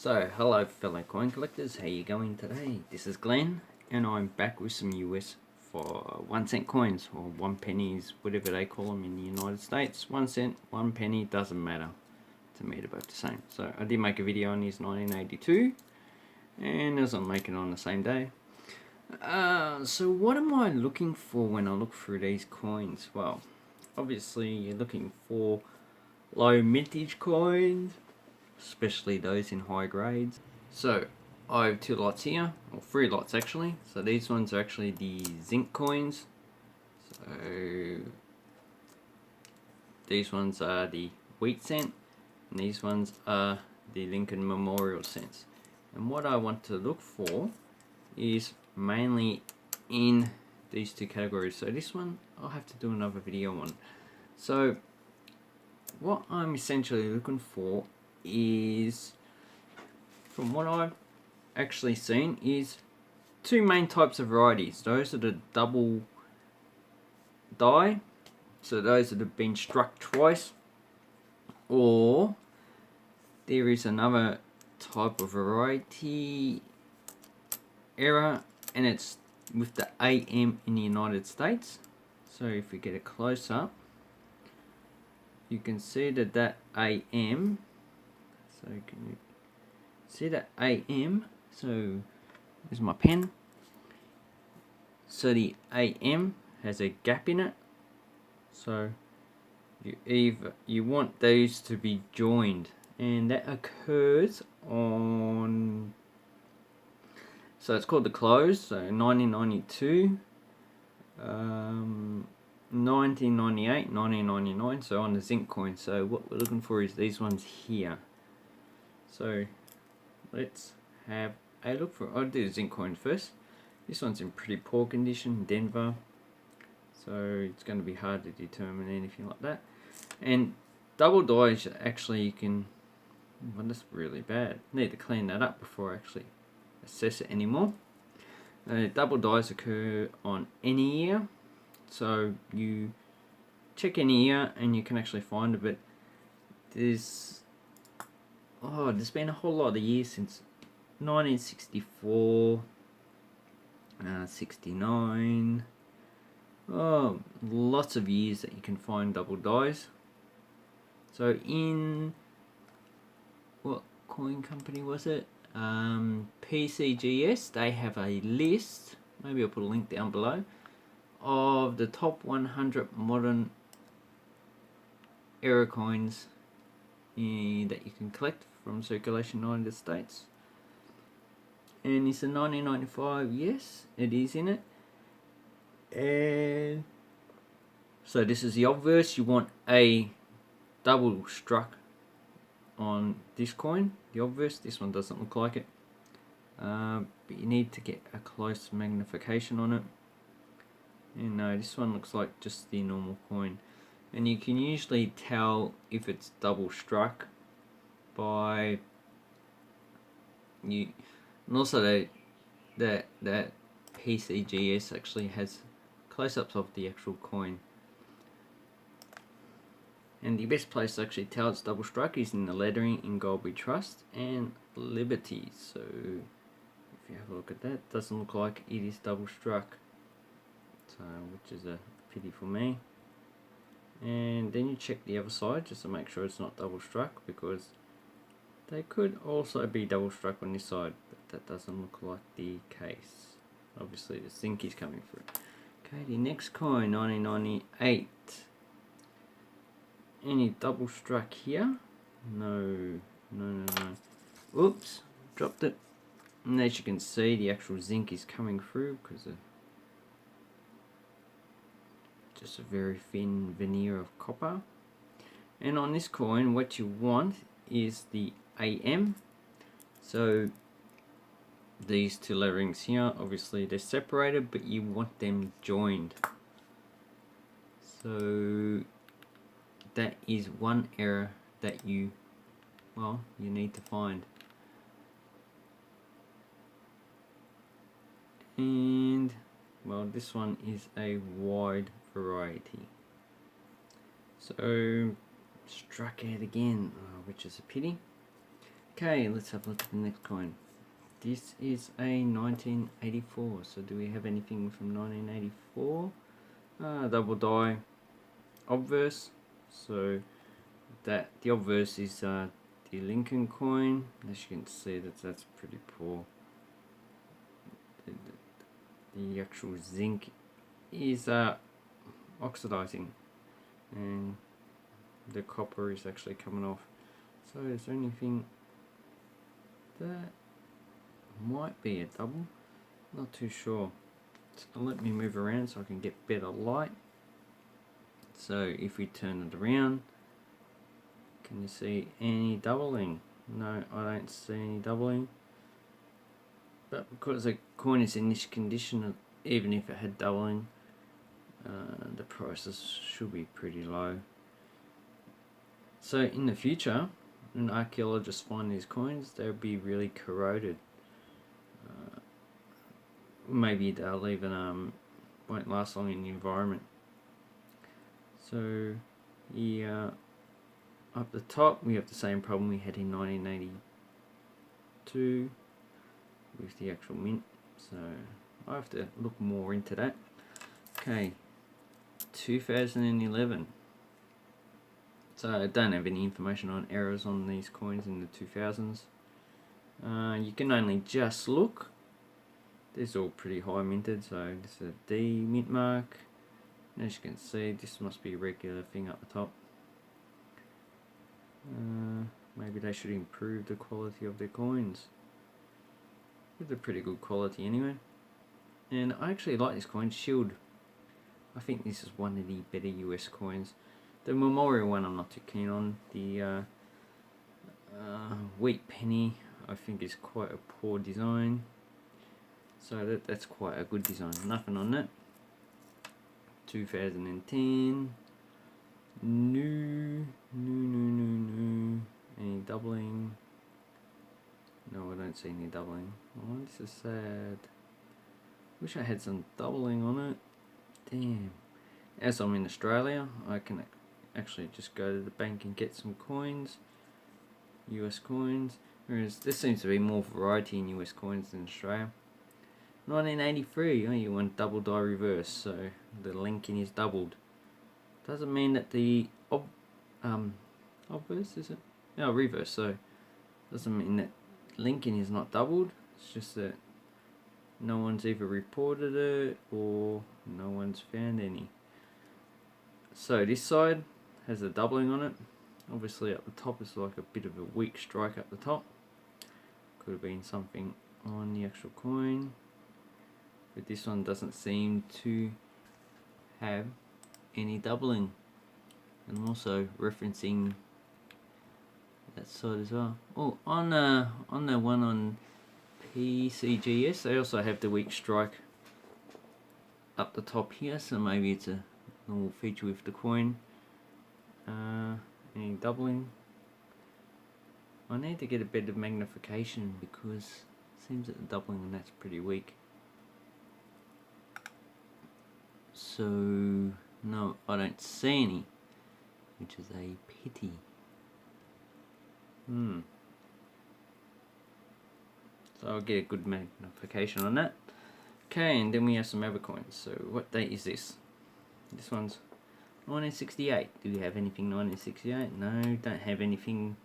So, hello fellow coin collectors, how you going today? This is Glenn, and I'm back with some US for 1 cent coins, or 1 pennies, whatever they call them in the United States. 1 cent, 1 penny, doesn't matter. To me, they're both the same. So, I did make a video on these 1982, and as I'm making it on the same day. So what am I looking for when I look through these coins? Well, obviously you're looking for low mintage coins, especially those in high grades. So I have 2 lots here, or 3 lots actually. So these ones are actually the zinc coins. So these ones are the wheat cent, and these ones are the Lincoln Memorial cents. And what I want to look for is mainly in these 2 categories. So this one I'll have to do another video on. So what I'm essentially looking for is, from what I've actually seen, is 2 main types of varieties. Those are the double die, so those that have been struck twice, or there is another type of variety error, and it's with the AM in the United States. So if we get a close up, you can see that AM, so can you see that AM? So here's my pen. So the AM has a gap in it. So you want those to be joined, and that occurs on, so it's called the close. So 1992, 1998, 1999. So on the zinc coin. So what we're looking for is these ones here. So let's have a look for. I'll do the zinc coin first. This one's in pretty poor condition, Denver. So it's going to be hard to determine anything like that. And double dies, actually you can, well, that's really bad. Need to clean that up before I actually assess it anymore. Double dies occur on any year. So you check any year and you can actually find it, but there's been a whole lot of years since 1964, 69. Oh, lots of years that you can find double dies. So in, what coin company was it? PCGS, they have a list, maybe I'll put a link down below, of the top 100 modern era coins that you can collect from circulation in the United States. And it's a 1995, yes, it is in it. And so this is the obverse. You want a double struck on this coin, the obverse. This one doesn't look like it, but you need to get a close magnification on it. And no, this one looks like just the normal coin, and you can usually tell if it's double struck by you. And also that PCGS actually has close-ups of the actual coin. And the best place to actually tell it's double struck is in the lettering in Gold We Trust and Liberty. So if you have a look at that, it doesn't look like it is double struck, so which is a pity for me. And then you check the other side just to make sure it's not double struck, because they could also be double struck on this side, but that doesn't look like the case. Obviously the zinc is coming through. Okay, the next coin, 1998. Any double struck here? No. Oops, dropped it. And as you can see, the actual zinc is coming through because of just a very thin veneer of copper. And on this coin, what you want is the AM. So these 2 letterings here, obviously they're separated, but you want them joined. So that is one error that you need to find. And well, this one is a wide variety. So struck out again, which is a pity. Okay, let's have a look at the next coin. This is a 1984. So do we have anything from 1984? Double die obverse. So that the obverse is the Lincoln coin. As you can see, that's pretty poor. The actual zinc is oxidizing, and the copper is actually coming off. So is there anything that might be a double? Not too sure. So let me move around so I can get better light. So if we turn it around, can you see any doubling? No, I don't see any doubling. But because the coin is in this condition, even if it had doubling, the prices should be pretty low. So in the future, when archaeologists find these coins, they'll be really corroded. Maybe they'll even won't last long in the environment. So yeah, up the top we have the same problem we had in 1982 with the actual mint. So I have to look more into that. Okay, 2011. So I don't have any information on errors on these coins in the 2000s. You can only just look. These are all pretty high minted, so this is a D mint mark. As you can see, this must be a regular thing up the top. Maybe they should improve the quality of their coins. They're pretty good quality anyway. And I actually like this coin, Shield. I think this is one of the better US coins. The Memorial one I'm not too keen on. The wheat penny I think is quite a poor design. So that's quite a good design. Nothing on that. 2010. No. Any doubling? No, I don't see any doubling. Oh, this is sad. Wish I had some doubling on it. Damn. As I'm in Australia, I can actually just go to the bank and get some coins. US coins. Whereas there seems to be more variety in US coins than Australia. 1983, oh, you want double die reverse, so the linking is doubled. Doesn't mean that the obverse, is it? No, reverse, so doesn't mean that linking is not doubled. It's just that no one's either reported it or no one's found any. So this side has a doubling on it. Obviously at the top is like a bit of a weak strike at the top. Could have been something on the actual coin. But this one doesn't seem to have any doubling. And I'm also referencing that side as well. Oh, on the one on PCGS, they also have the weak strike up the top here, so maybe it's a normal feature with the coin. Any doubling? I need to get a bit of magnification because it seems that the doubling on that's pretty weak. So no, I don't see any, which is a pity. So I'll get a good magnification on that. Okay, and then we have some other coins. So what date is this? This one's 1968. Do we have anything 1968? No, don't have anything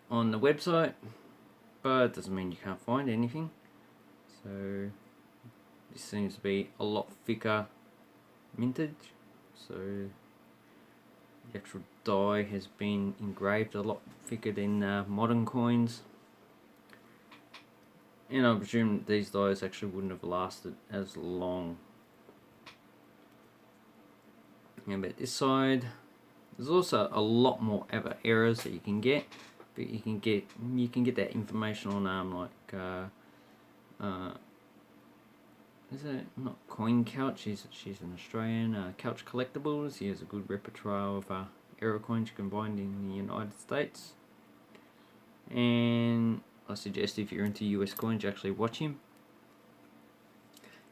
on the website, but it doesn't mean you can't find anything. So this seems to be a lot thicker mintage, so the actual die has been engraved a lot thicker than modern coins, and I presume these dies actually wouldn't have lasted as long. And about this side, there's also a lot more other errors that you can get, but you can get that information on is it not Coin Couch? She's an Australian. Couch Collectibles. He has a good repertoire of error coins you can find in the United States. And I suggest if you're into US coins, you actually watch him.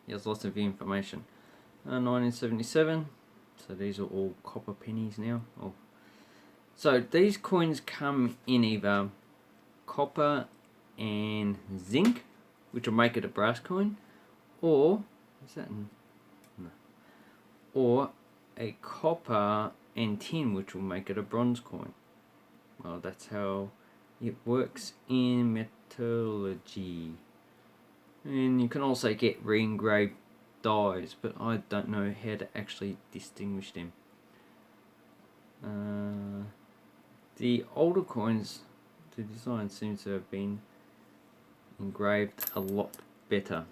He has lots of information. 1977. So these are all copper pennies now. Oh, So these coins come in either copper and zinc, which will make it a brass coin, or is that no, or a copper and tin, which will make it a bronze coin. Well, that's how it works in metallurgy. And you can also get re-engraved dies, but I don't know how to actually distinguish them. The older coins, the design seems to have been engraved a lot better.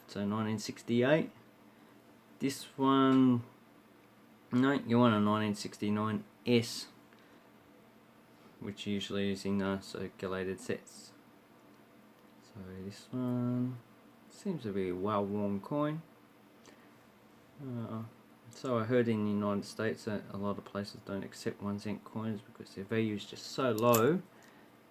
So 1968. This one, no, you want a 1969 S, which usually is in circulated sets. So this one seems to be a well-worn coin. So I heard in the United States that a lot of places don't accept 1 cent coins because their value is just so low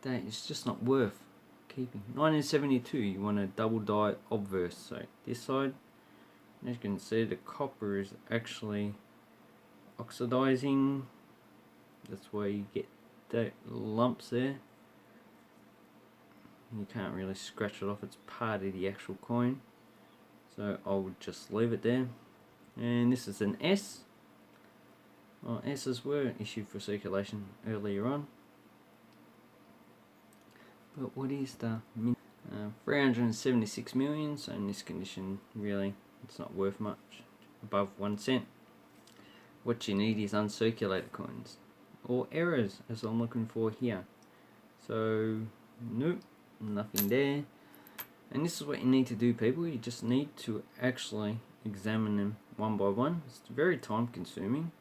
that it's just not worth keeping. 1972, you want a double die obverse. So this side, as you can see, the copper is actually oxidizing. That's why you get the lumps there. You can't really scratch it off, it's part of the actual coin. So I would just leave it there. And this is an S. Well, S's were issued for circulation earlier on. But what is the 376 million, so in this condition really it's not worth much, above 1 cent. What you need is uncirculated coins, or errors as I'm looking for here. So nope, nothing there. And this is what you need to do, people. You just need to actually examine them one by one. It's very time consuming,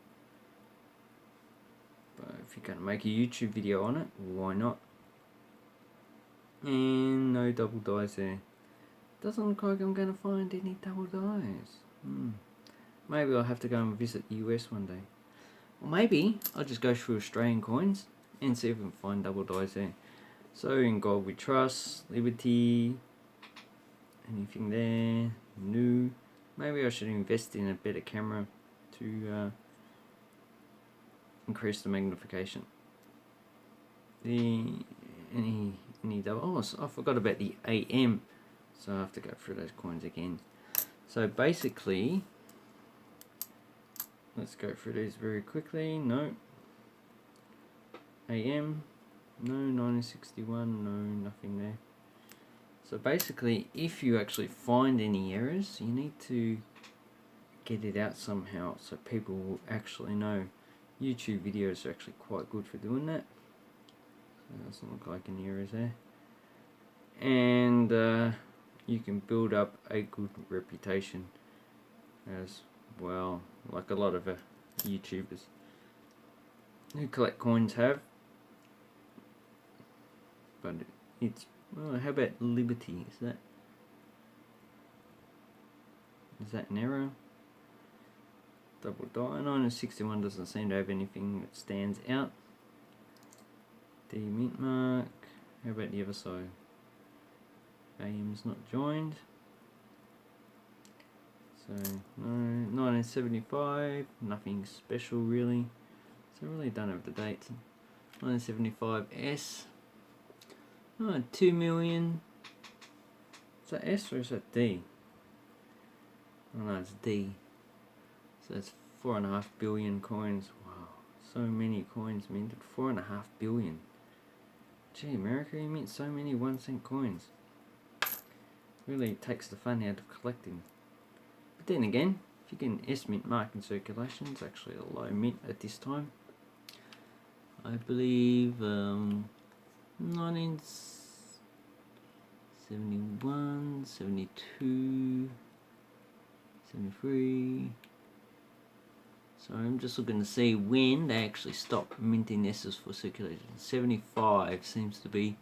but if you're going to make a YouTube video on it, why not? And no double dies there. Doesn't look like I'm going to find any double dies. Maybe I'll have to go and visit the US one day. Or maybe I'll just go through Australian coins and see if we can find double dies there. So in gold we trust, Liberty, anything there, new. Maybe I should invest in a better camera to increase the magnification. Any double, oh, I forgot about the AM, so I have to go through those coins again. So basically, let's go through these very quickly. No. AM, no. 1961, no, nothing there. So basically, if you actually find any errors, you need to get it out somehow so people will actually know. YouTube videos are actually quite good for doing that. So it doesn't look like any errors there. And you can build up a good reputation as well, like a lot of YouTubers who collect coins have. But it's, well, how about Liberty? Is that an error? Double die. 1961 doesn't seem to have anything that stands out. The mint mark. How about the other side? AM's not joined. So no. 1975. Nothing special really. So I really don't have the dates. 1975 S. Oh, 2 million. Is that S or is that D? Oh no, it's D. So that's 4.5 billion coins. Wow, so many coins minted. 4.5 billion. Gee, America, you mint so many 1 cent coins. Really takes the fun out of collecting. But then again, if you get an S mint mark in circulation, it's actually a low mint at this time. I believe 1971, 72, 73. So I'm just looking to see when they actually stopped minting S's for circulation. 75 seems to be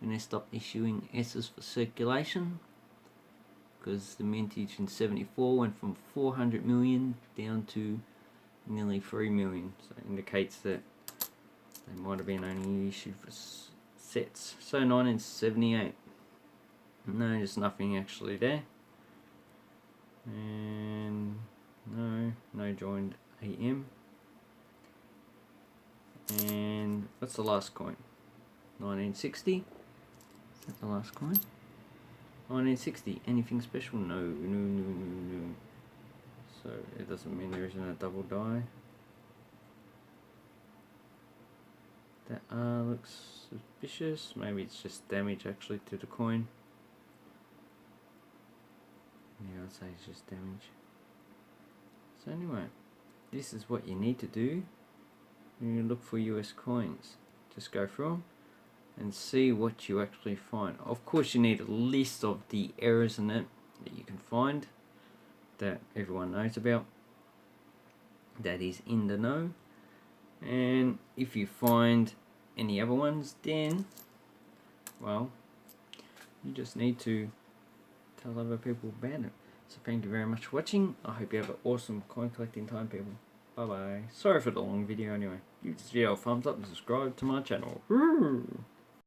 when they stopped issuing S's for circulation, because the mintage in 74 went from 400 million down to nearly 3 million. So it indicates that they might have been only issued for sets. So 1978. No, there's nothing actually there. And no joined AM. And what's the last coin? 1960. Is that the last coin? 1960. Anything special? No, no, no, no, no. So it doesn't mean there isn't a double die. That looks suspicious. Maybe it's just damage actually to the coin. Yeah, I'd say it's just damage. So anyway, this is what you need to do when you look for US coins. Just go through them and see what you actually find. Of course, you need a list of the errors in it that you can find, that everyone knows about, that is in the know. And if you find any other ones, then, well, you just need to tell other people about it. So thank you very much for watching. I hope you have an awesome coin collecting time, people. Bye bye. Sorry for the long video anyway. Give this video a thumbs up and subscribe to my channel.